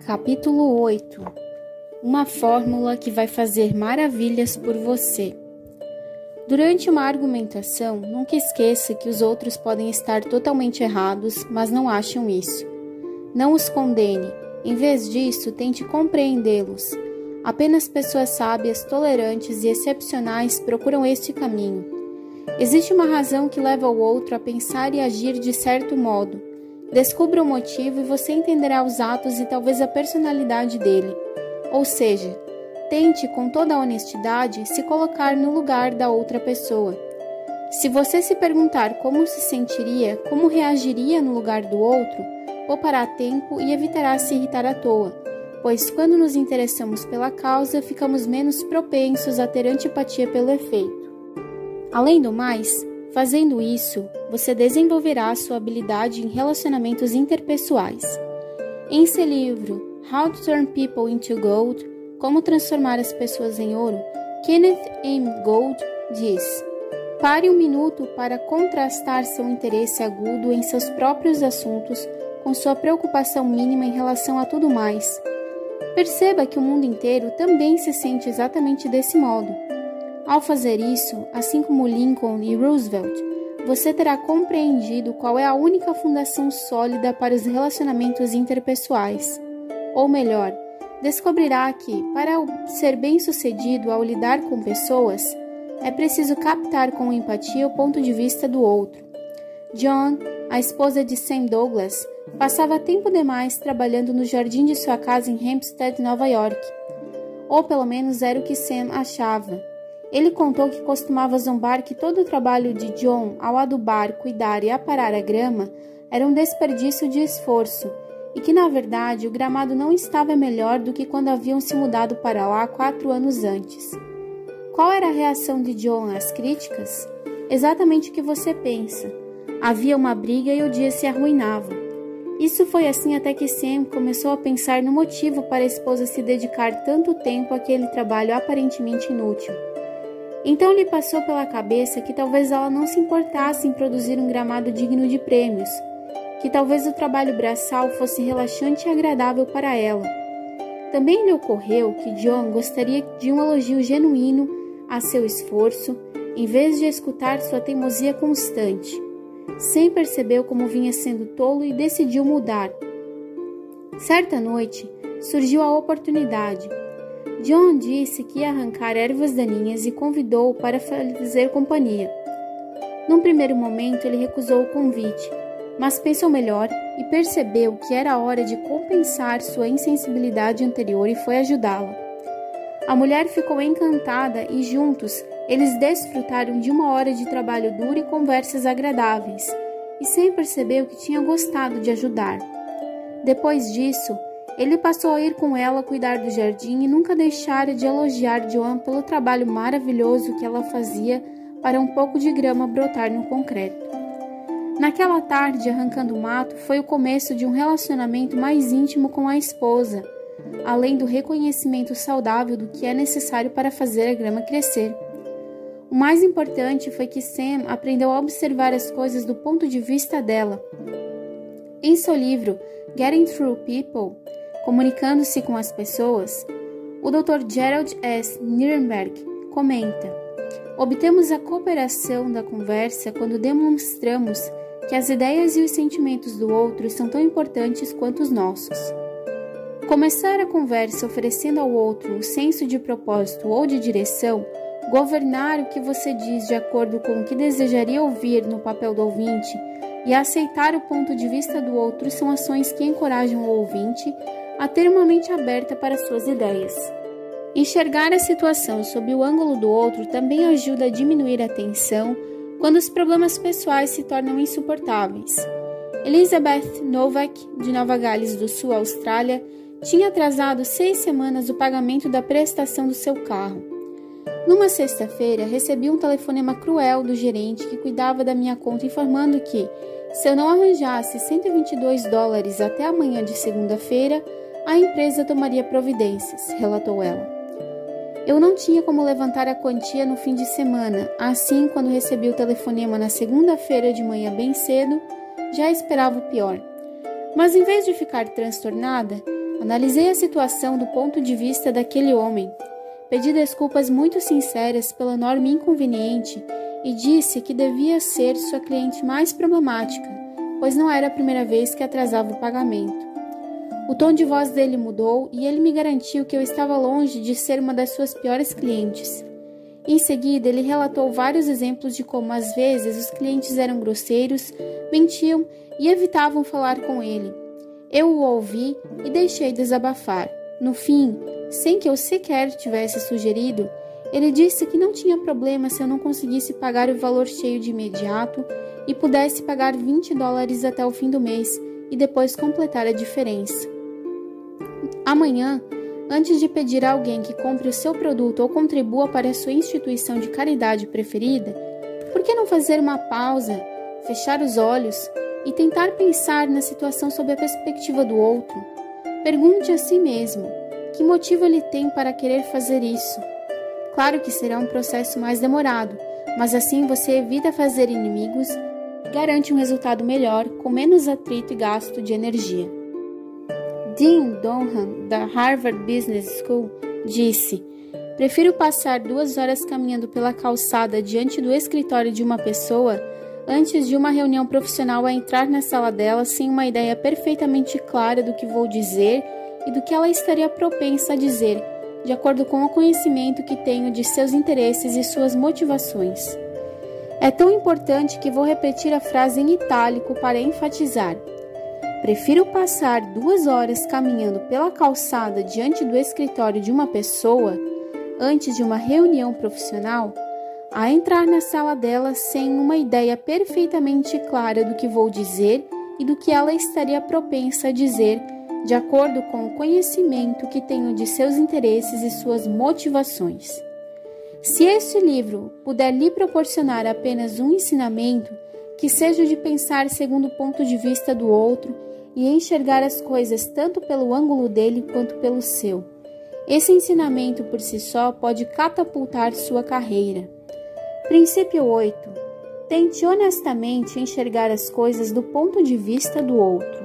Capítulo 8. Uma fórmula que vai fazer maravilhas por você. Durante uma argumentação, nunca esqueça que os outros podem estar totalmente errados, mas não acham isso. Não os condene. Em vez disso, tente compreendê-los. Apenas pessoas sábias, tolerantes e excepcionais procuram este caminho. Existe uma razão que leva o outro a pensar e agir de certo modo. Descubra o motivo e você entenderá os atos e talvez a personalidade dele. Ou seja, tente com toda a honestidade se colocar no lugar da outra pessoa. Se você se perguntar como se sentiria, como reagiria no lugar do outro, poupará tempo e evitará se irritar à toa, pois quando nos interessamos pela causa, ficamos menos propensos a ter antipatia pelo efeito. Além do mais, fazendo isso, você desenvolverá sua habilidade em relacionamentos interpessoais. Em seu livro How to Turn People into Gold, Como Transformar as Pessoas em Ouro, Kenneth M. Gould diz: pare um minuto para contrastar seu interesse agudo em seus próprios assuntos com sua preocupação mínima em relação a tudo mais. Perceba que o mundo inteiro também se sente exatamente desse modo. Ao fazer isso, assim como Lincoln e Roosevelt, você terá compreendido qual é a única fundação sólida para os relacionamentos interpessoais. Ou melhor, descobrirá que, para ser bem-sucedido ao lidar com pessoas, é preciso captar com empatia o ponto de vista do outro. Joan, a esposa de Sam Douglas, passava tempo demais trabalhando no jardim de sua casa em Hempstead, Nova York. Ou pelo menos era o que Sam achava. Ele contou que costumava zombar que todo o trabalho de John ao adubar, cuidar e aparar a grama era um desperdício de esforço, e que, na verdade, o gramado não estava melhor do que quando haviam se mudado para lá 4 anos antes. Qual era a reação de John às críticas? Exatamente o que você pensa. Havia uma briga e o dia se arruinava. Isso foi assim até que Sam começou a pensar no motivo para a esposa se dedicar tanto tempo àquele trabalho aparentemente inútil. Então lhe passou pela cabeça que talvez ela não se importasse em produzir um gramado digno de prêmios, que talvez o trabalho braçal fosse relaxante e agradável para ela. Também lhe ocorreu que John gostaria de um elogio genuíno a seu esforço, em vez de escutar sua teimosia constante. Sam percebeu como vinha sendo tolo e decidiu mudar. Certa noite, surgiu a oportunidade. John disse que ia arrancar ervas daninhas e convidou-o para fazer companhia. Num primeiro momento, ele recusou o convite, mas pensou melhor e percebeu que era hora de compensar sua insensibilidade anterior e foi ajudá-la. A mulher ficou encantada e juntos eles desfrutaram de uma hora de trabalho duro e conversas agradáveis, e Sam percebeu que tinha gostado de ajudar. Depois disso, ele passou a ir com ela cuidar do jardim e nunca deixara de elogiar Joan pelo trabalho maravilhoso que ela fazia para um pouco de grama brotar no concreto. Naquela tarde, arrancando o mato, foi o começo de um relacionamento mais íntimo com a esposa, além do reconhecimento saudável do que é necessário para fazer a grama crescer. O mais importante foi que Sam aprendeu a observar as coisas do ponto de vista dela. Em seu livro Getting Through People, Comunicando-se com as Pessoas, o Dr. Gerald S. Nirenberg comenta: obtemos a cooperação da conversa quando demonstramos que as ideias e os sentimentos do outro são tão importantes quanto os nossos. Começar a conversa oferecendo ao outro um senso de propósito ou de direção, governar o que você diz de acordo com o que desejaria ouvir no papel do ouvinte e aceitar o ponto de vista do outro são ações que encorajam o ouvinte a ter uma mente aberta para suas ideias. Enxergar a situação sob o ângulo do outro também ajuda a diminuir a tensão quando os problemas pessoais se tornam insuportáveis. Elizabeth Novak, de Nova Gales do Sul, Austrália, tinha atrasado 6 semanas o pagamento da prestação do seu carro. Numa sexta-feira, recebi um telefonema cruel do gerente que cuidava da minha conta informando que, se eu não arranjasse $122 até amanhã de segunda-feira, a empresa tomaria providências, relatou ela. Eu não tinha como levantar a quantia no fim de semana, assim, quando recebi o telefonema na segunda-feira de manhã bem cedo, já esperava o pior. Mas em vez de ficar transtornada, Analisei a situação do ponto de vista daquele homem. Pedi desculpas muito sinceras pelo enorme inconveniente e disse que devia ser sua cliente mais problemática, pois não era a primeira vez que atrasava o pagamento. O tom de voz dele mudou e ele me garantiu que eu estava longe de ser uma das suas piores clientes. Em seguida, ele relatou vários exemplos de como, às vezes, os clientes eram grosseiros, mentiam e evitavam falar com ele. Eu o ouvi e deixei desabafar. No fim, sem que eu sequer tivesse sugerido, ele disse que não tinha problema se eu não conseguisse pagar o valor cheio de imediato e pudesse pagar $20 até o fim do mês e depois completar a diferença. Amanhã, antes de pedir a alguém que compre o seu produto ou contribua para a sua instituição de caridade preferida, por que não fazer uma pausa, fechar os olhos e tentar pensar na situação sob a perspectiva do outro? Pergunte a si mesmo, que motivo ele tem para querer fazer isso? Claro que será um processo mais demorado, mas assim você evita fazer inimigos e garante um resultado melhor, com menos atrito e gasto de energia. Dean Donham, da Harvard Business School, disse: prefiro passar 2 horas caminhando pela calçada diante do escritório de uma pessoa antes de uma reunião profissional a entrar na sala dela sem uma ideia perfeitamente clara do que vou dizer e do que ela estaria propensa a dizer, de acordo com o conhecimento que tenho de seus interesses e suas motivações. É tão importante que vou repetir a frase em itálico para enfatizar. Prefiro passar 2 horas caminhando pela calçada diante do escritório de uma pessoa, antes de uma reunião profissional, a entrar na sala dela sem uma ideia perfeitamente clara do que vou dizer e do que ela estaria propensa a dizer, de acordo com o conhecimento que tenho de seus interesses e suas motivações. Se este livro puder lhe proporcionar apenas um ensinamento, que seja o de pensar segundo o ponto de vista do outro e enxergar as coisas tanto pelo ângulo dele quanto pelo seu. Esse ensinamento por si só pode catapultar sua carreira. Princípio 8. Tente honestamente enxergar as coisas do ponto de vista do outro.